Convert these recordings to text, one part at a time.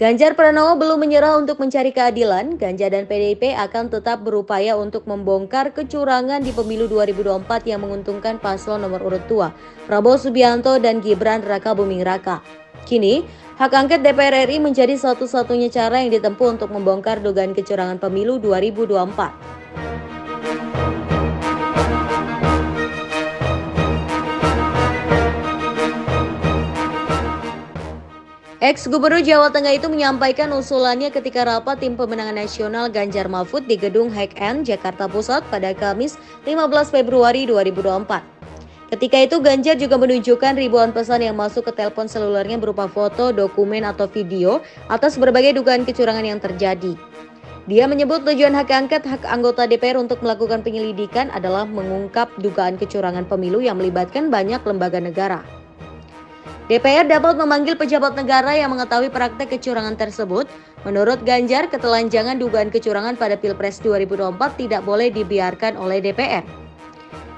Ganjar Pranowo belum menyerah untuk mencari keadilan. Ganjar dan PDIP akan tetap berupaya untuk membongkar kecurangan di pemilu 2024 yang menguntungkan paslon nomor urut 2, Prabowo Subianto dan Gibran Rakabuming Raka. Kini, hak angket DPR RI menjadi satu-satunya cara yang ditempuh untuk membongkar dugaan kecurangan pemilu 2024. Ex-Gubernur Jawa Tengah itu menyampaikan usulannya ketika rapat tim pemenangan nasional Ganjar Mahfud di Gedung HKN Jakarta Pusat pada Kamis 15 Februari 2024. Ketika itu Ganjar juga menunjukkan ribuan pesan yang masuk ke telepon selulernya berupa foto, dokumen, atau video atas berbagai dugaan kecurangan yang terjadi. Dia menyebut tujuan hak angket hak anggota DPR untuk melakukan penyelidikan adalah mengungkap dugaan kecurangan pemilu yang melibatkan banyak lembaga negara. DPR dapat memanggil pejabat negara yang mengetahui praktek kecurangan tersebut. Menurut Ganjar, ketelanjangan dugaan kecurangan pada Pilpres 2024 tidak boleh dibiarkan oleh DPR.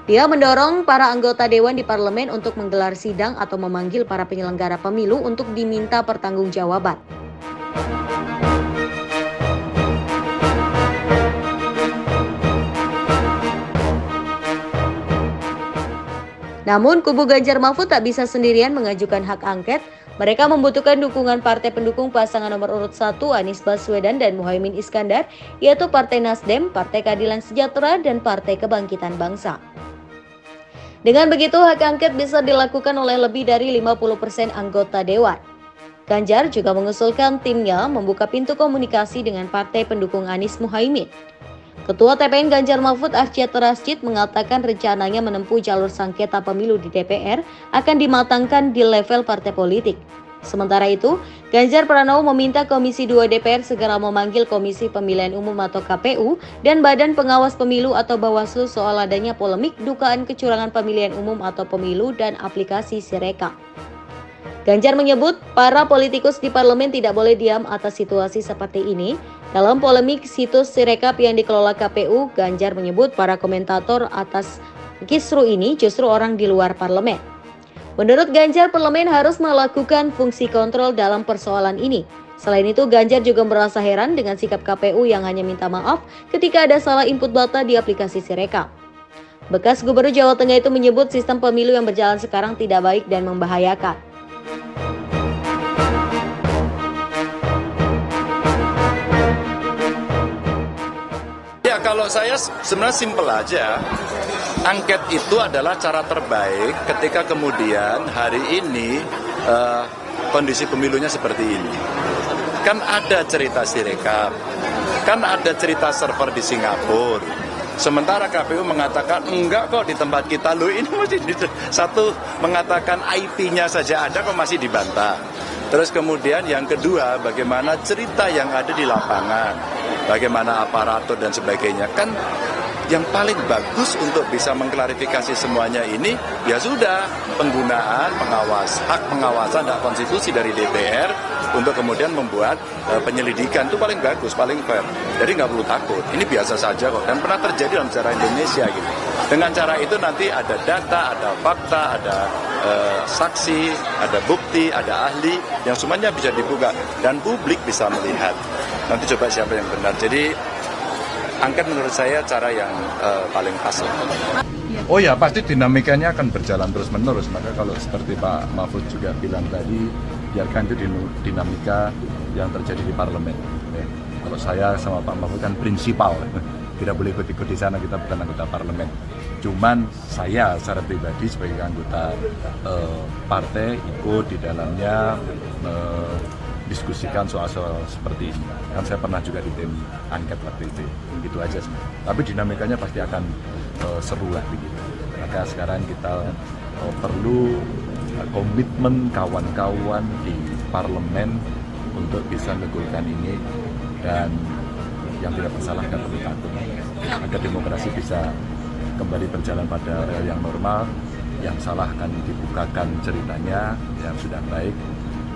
Dia mendorong para anggota dewan di parlemen untuk menggelar sidang atau memanggil para penyelenggara pemilu untuk diminta pertanggungjawaban. Namun, kubu Ganjar Mahfud tak bisa sendirian mengajukan hak angket. Mereka membutuhkan dukungan partai pendukung pasangan nomor urut 1 Anies Baswedan dan Muhaimin Iskandar, yaitu Partai Nasdem, Partai Keadilan Sejahtera, dan Partai Kebangkitan Bangsa. Dengan begitu, hak angket bisa dilakukan oleh lebih dari 50% anggota dewan. Ganjar juga mengusulkan timnya membuka pintu komunikasi dengan partai pendukung Anies Muhaimin. Ketua TPN Ganjar Mahfud Arsyad Rashid mengatakan rencananya menempuh jalur sengketa pemilu di DPR akan dimatangkan di level partai politik. Sementara itu, Ganjar Pranowo meminta Komisi 2 DPR segera memanggil Komisi Pemilihan Umum atau KPU dan Badan Pengawas Pemilu atau Bawaslu soal adanya polemik dugaan kecurangan pemilihan umum atau pemilu dan aplikasi Sirekap. Ganjar menyebut para politikus di parlemen tidak boleh diam atas situasi seperti ini. Dalam polemik situs Sirekap yang dikelola KPU, Ganjar menyebut para komentator atas kisru ini justru orang di luar parlemen. Menurut Ganjar, parlemen harus melakukan fungsi kontrol dalam persoalan ini. Selain itu, Ganjar juga merasa heran dengan sikap KPU yang hanya minta maaf ketika ada salah input data di aplikasi Sirekap. Bekas Gubernur Jawa Tengah itu menyebut sistem pemilu yang berjalan sekarang tidak baik dan membahayakan. Ya, kalau saya sebenarnya simpel aja. Angket itu adalah cara terbaik ketika kemudian hari ini kondisi pemilunya seperti ini. Kan ada cerita Sirekap, kan ada cerita server di Singapura. Sementara KPU mengatakan enggak kok di tempat kita, loh ini masih satu mengatakan IP-nya saja ada kok masih dibantah. Terus kemudian yang kedua, bagaimana cerita yang ada di lapangan, bagaimana aparatur dan sebagainya. Kan yang paling bagus untuk bisa mengklarifikasi semuanya ini, ya sudah, penggunaan hak pengawasan dan konstitusi dari DPR untuk kemudian membuat penyelidikan itu paling bagus, paling fair. Jadi nggak perlu takut, ini biasa saja kok, dan pernah terjadi dalam sejarah Indonesia gitu. Dengan cara itu nanti ada data, ada fakta, ada saksi, ada bukti, ada ahli, yang semuanya bisa dibuka dan publik bisa melihat. Nanti coba siapa yang benar. Jadi angket menurut saya cara yang paling pas. Oh ya, pasti dinamikanya akan berjalan terus-menerus. Maka kalau seperti Pak Mahfud juga bilang tadi, biarkan itu dinamika yang terjadi di parlemen. Kalau saya sama Pak Mahfud kan prinsipal, tidak boleh ikut-ikut di sana, kita bukan anggota parlemen. Cuman saya secara pribadi sebagai anggota partai ikut di dalamnya diskusikan soal-soal seperti ini. Kan saya pernah juga di tim angket waktu itu. Gitu aja sebenarnya. Tapi dinamikanya pasti akan seru lah begitu. Maka sekarang kita perlu komitmen kawan-kawan di parlemen untuk bisa menggolkan ini, dan yang tidak bersalah kan perlu takut. Agar demokrasi bisa kembali berjalan pada rel yang normal, yang salah akan dibukakan ceritanya, yang sudah baik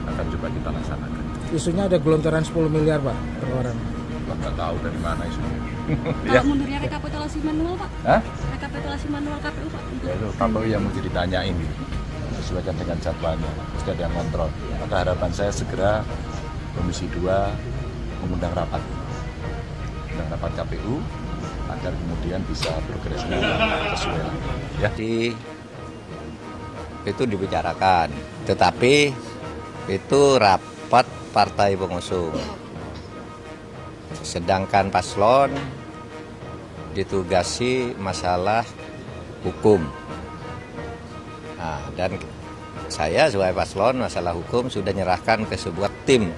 akan coba kita laksanakan. Isunya ada gelontoran 10 miliar Pak per orang. juga nggak tahu dari mana itu. Kalau mundurnya rekapitulasi manual, Pak? Hah? Rekapitulasi manual KPU, Pak? Ya itu KPU yang mesti ditanyain gitu. Sesuaikan dengan jadwalnya, mesti ada yang kontrol. Maka harapan saya segera Komisi 2 mengundang rapat KPU agar kemudian bisa progresnya sesuai lagi. Ya. Itu dibicarakan, tetapi itu rapat partai pengusung. Sedangkan paslon ditugasi masalah hukum. Nah, dan saya sebagai paslon masalah hukum sudah nyerahkan ke sebuah tim